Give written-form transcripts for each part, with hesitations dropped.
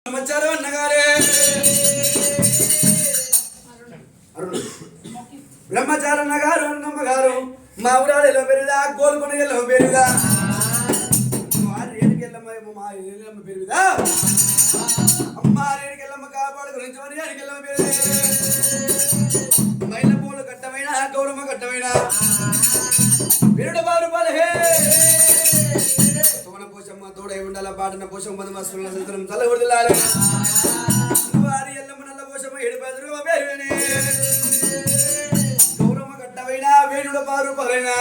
బ్రహ్మచారి అన్నగారే బ్రహ్మచారి అన్నగారు అన్నమ్మగారు మా ఊరాలలో పెరుగుదా గోల్కొండలో పెరుగుదా మా ఏడుకెళ్ళమ్మ పెరుగుదా అమ్మ ఏడుకెళ్ళమ్మ కాపాడు గురించి మరి ఏడుకెళ్ళమ్మ పెరుగు మైల పూలు కట్టమైన గౌరమ్మ కట్టమైన పెరుడు బారు బలహే పోషమ్మ తోడై ఉండాల పాటన పోషమ్మ మంది మస్తుల సంతరం తలగొడలాలి వారి ఎల్లమ్మ నల్ల పోషమ్మ ఏడు బెదరు పేరునే గౌరమ్మ కట్టవైనా వేణుడ పారు పరైనా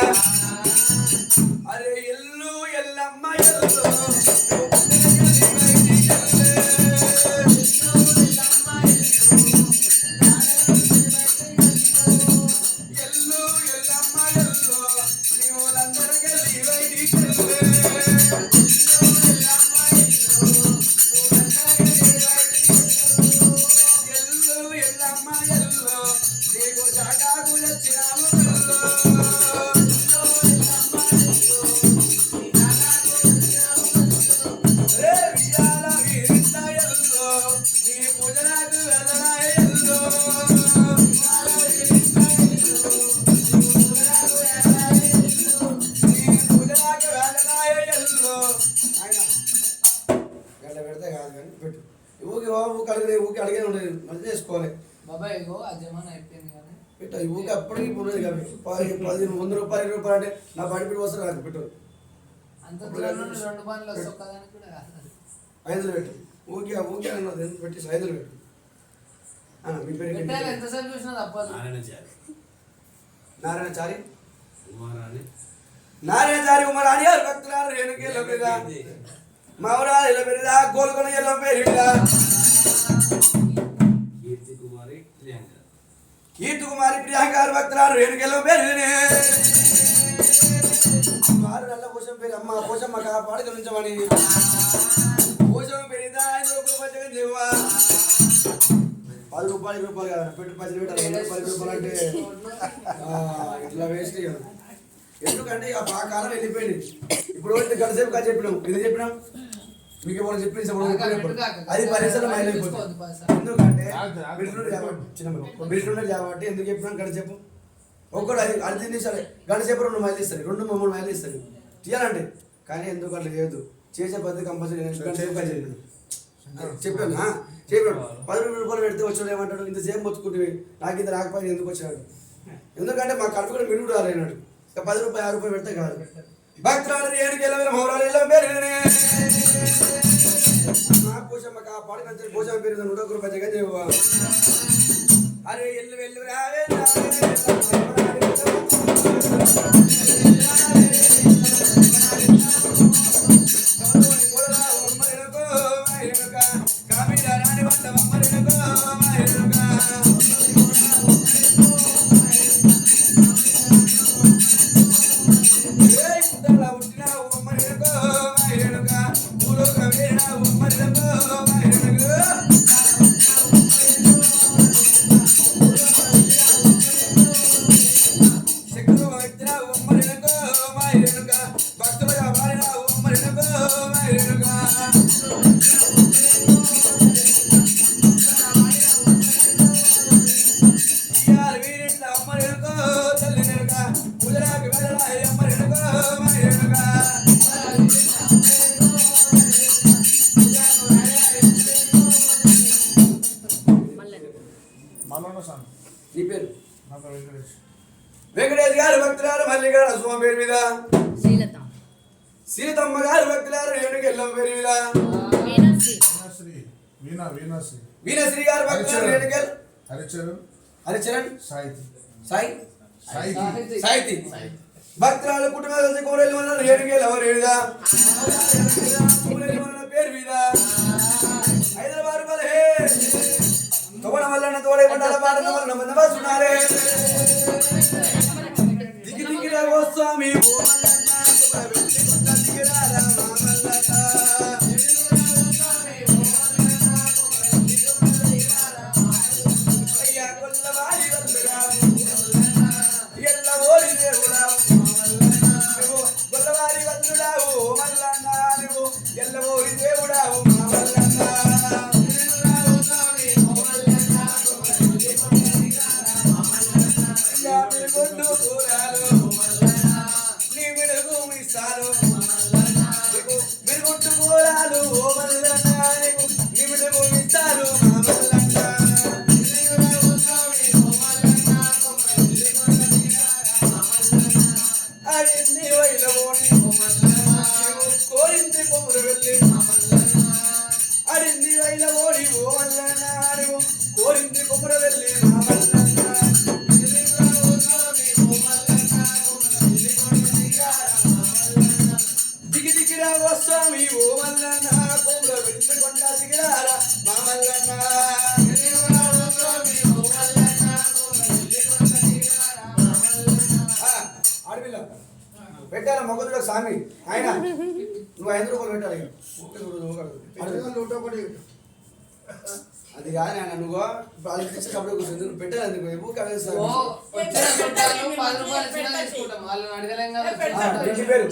అరే ఎల్లు ఎల్లమ్మ ఎల్లు ఊకి అడిగే ఉండదు మంచి చేసుకోవాలి బాబాయ్ అజమాన్ అయిపోయింది కానీ పెట్టు ఊకి అప్పటికి ఉండదు కానీ 10 100 రూపాయలు 20 రూపాయలు అంటే నా బడి పెట్టి వస్తారు నాకు పెట్టు అంత దూరంలో 2 బాన్లు ఒక్కదానికి కూడా కాదు 5 పెట్టు ఊకి ఊకి అన్నది పెట్టి 5 పెట్టు మీ పేరు పెట్టాలి ఎంతసేపు చూసినా తప్పదు నారాయణచారి నారాయణచారి ఉమరాని గారు భక్తులారు రేణుకేలో పెరిగా మావరాలు ఇలా పెరిగా గోల్కొండ ఎల్లో పెరిగా కీర్తి కుమారి ప్రియాంక గారు భక్తులారు రేణుకేలో పెరిగినే వారు నల్ల పోషం పేరు అమ్మ పోషమ్మ కాపాడు గమనించమని పోషం పెరిగిదా 10 రూపాయలు కదా పెట్టు 10 రూపాయలు అంటే ఇట్లా వేస్ట్ ఎందుకంటే ఆ కాలం వెళ్ళిపోయింది ఇప్పుడు గంటసేపు కాదు చెప్పినాం ఎందుకు చెప్పినాం మీకు ఎవరు చెప్పింది అది పరిసరం అయిపోతుంది ఎందుకంటే బిల్లుండే కాబట్టి ఎందుకు చెప్పినాం గంటసేపు ఒక్కడు 5 నిమిషాలు గంటసేపు 2 మైలు ఇస్తారు 2 3 మైలు ఇస్తారు తీయాలంటే కానీ ఎందుకు అట్లా చేయొద్దు చేసే పద్ధతి కంపల్సరీ గంటసేపు కాదు చెప్పాను చెప్పాడు 10 రూపాయలు పెడితే వచ్చాడు ఏమంటాడు ఇంతసేపు మొత్తుకుంటే నాకు ఇంత రాకపోయింది ఎందుకు వచ్చాడు ఎందుకంటే మా కడుపు కూడా మినుడు రాలేనాడు 10 రూపాయలు 6 రూపాయలు పెడితే కాదు భక్తురాలు ఏడుకెళ్ళ మౌరాలు పెరిగినే పోషమ్మ కాపాడు పోషమ్మ పెరిగిన 100 రూపాయలు జగదేవ అరే ఎల్లు వెళ్ళు రావే వెంకటేష్ గారు భక్తులారు మల్లికార్జున స్వామి పేరు మీద సీతమ్మ గారు భక్తులారు రేణుకెళ్ళమ్మ పేరు మీద వీణశ్రీ గారు భక్తులారు రేణుకెల్ హరిచరణ్ సాహితి భక్తురాలు కుటుంబ కోరేళ్ళు వల్ల రేణుకెళ్ళ రేణుగా పేరు మీద హైదరాబాద్ బలహే తోడ వల్ల తోడే మండల పాటల వల్ల మందవాసునారే దిగి దిగి రావో స్వామి అయ్యా కొల్లవాడి వల్లురా ఎల్ల ఓరి దేవుడా కొల్లవాడి వల్లుడావు మల్లన్న నువ్వు ఎల్ల ఓరి దేవుడావు మా మల్లన్న ఓ మల్లన్న నువ్వు కోరింది కుమ్మర వెళ్ళి మా మల్లన్న దిగి దిగిరా ఓ స్వామి ఓ మల్లన్న కుమ్మర వెళ్ళి కొండ దిగిరారా మా మల్లన్న ఆడపిల్ల పెట్టాల మొగదుడు స్వామి ఆయన నువ్వు 5 రూపాయలు పెట్టాలి అది కానీ ఆయన నువ్వు వాళ్ళకి తెచ్చి కబడ్డీ కూర్చుంది నువ్వు పెట్టాలి అందుకు ఊరికే అవే సార్. ఓ, వచ్చిన చుట్టాలు 10 రూపాయలు ఇచ్చినా తీసుకుంటాం. వాళ్ళని అడగలేం కదా. ఇంటి పేరు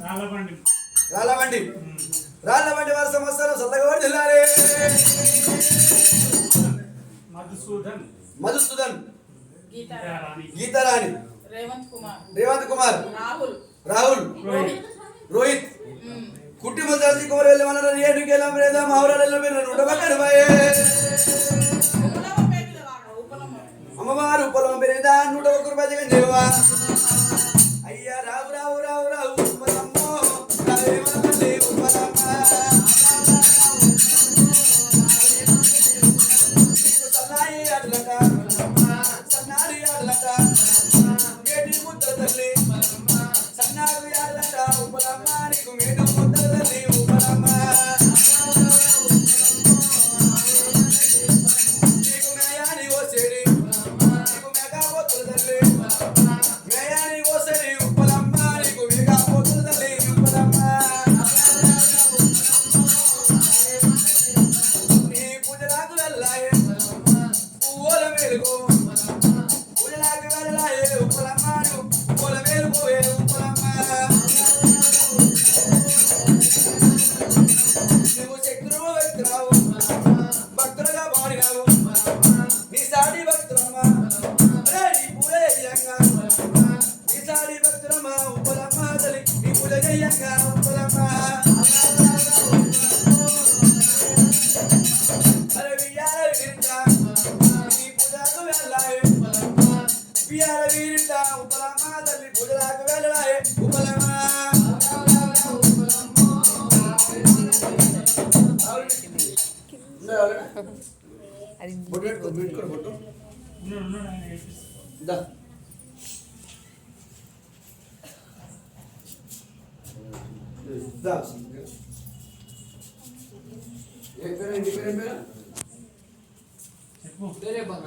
రాళ్ళబండి. రాళ్ళబండి రాళ్ళబండి వారి సంవత్సరం చల్లగా వాడి జిల్లాలే మధుసూదన్. మధుసూదన్ గీతారాణి. గీతారాణి రేవంత్ కుమార్ రాహుల్ రోహిత్ కుటుంబ జాతి కుమార్ వెళ్ళి మన ఏడుకెళ్ళం లేదా మావరాలలో మీరు ఉండబట్టారు బాయే అమ్మవారు పొలం పెరిదా 101 రూపాయలు జగన్ దేవా అయ్యా రావు రావు రావు రావు ఉప్పలమ్మో రావేమనమల్లి ఉప్పలమ్మ సన్నాయి ఆటలట సన్నారి ఆటలట మేటి ముద్ద తల్లి సన్నారి ఆటలట ఉప్పలమ్మ నీకు మేటు ముద్ద తల్లి ఉప్పలమ్మ నీకు మేయాని ఓసేడి నీకు మెగా పోతుల తల్లి మేయాని ఓసేడి ఉప్పలమ్మ నీకు మెగా పోతుల తల్లి ఉప్పలమ్మ నీ పూజలకు వెళ్ళాయే పువ్వుల మేలుకో పూజలకు వెళ్ళాయే ఉప్పలమ్మ నువ్వు పువ్వుల మేలుకోవే ఉప్పలమ్మ నువ్వు చక్రము వ్యక్తురావు భక్తులుగా మారినావు నీ సాడి భక్తులమ్మా రే నీ పూజ చేయంగా నీ సాడి భక్తులమ్మా ఉప్పలమ్మ తల్లి నీ పూజ చేయంగా ఉప్పలమ్మ అరే వియ్యాల వీరింట నీ పూజకు వెళ్ళాయే వియ్యాల వీరింట ఉప్పలమ్మ తల్లి పూజలకు వెళ్ళాయే ఉప్పలమ్మ అది బొట్టు పెట్టుకో పెట్టుకోరు బొట్టు ఉన్నాడు ఆయన ఏడ్పిస్తాడు. దా దా ఏం పేరు ఇంటి పేరు ఏం పేరు చెప్పు. వేరే బంగారం.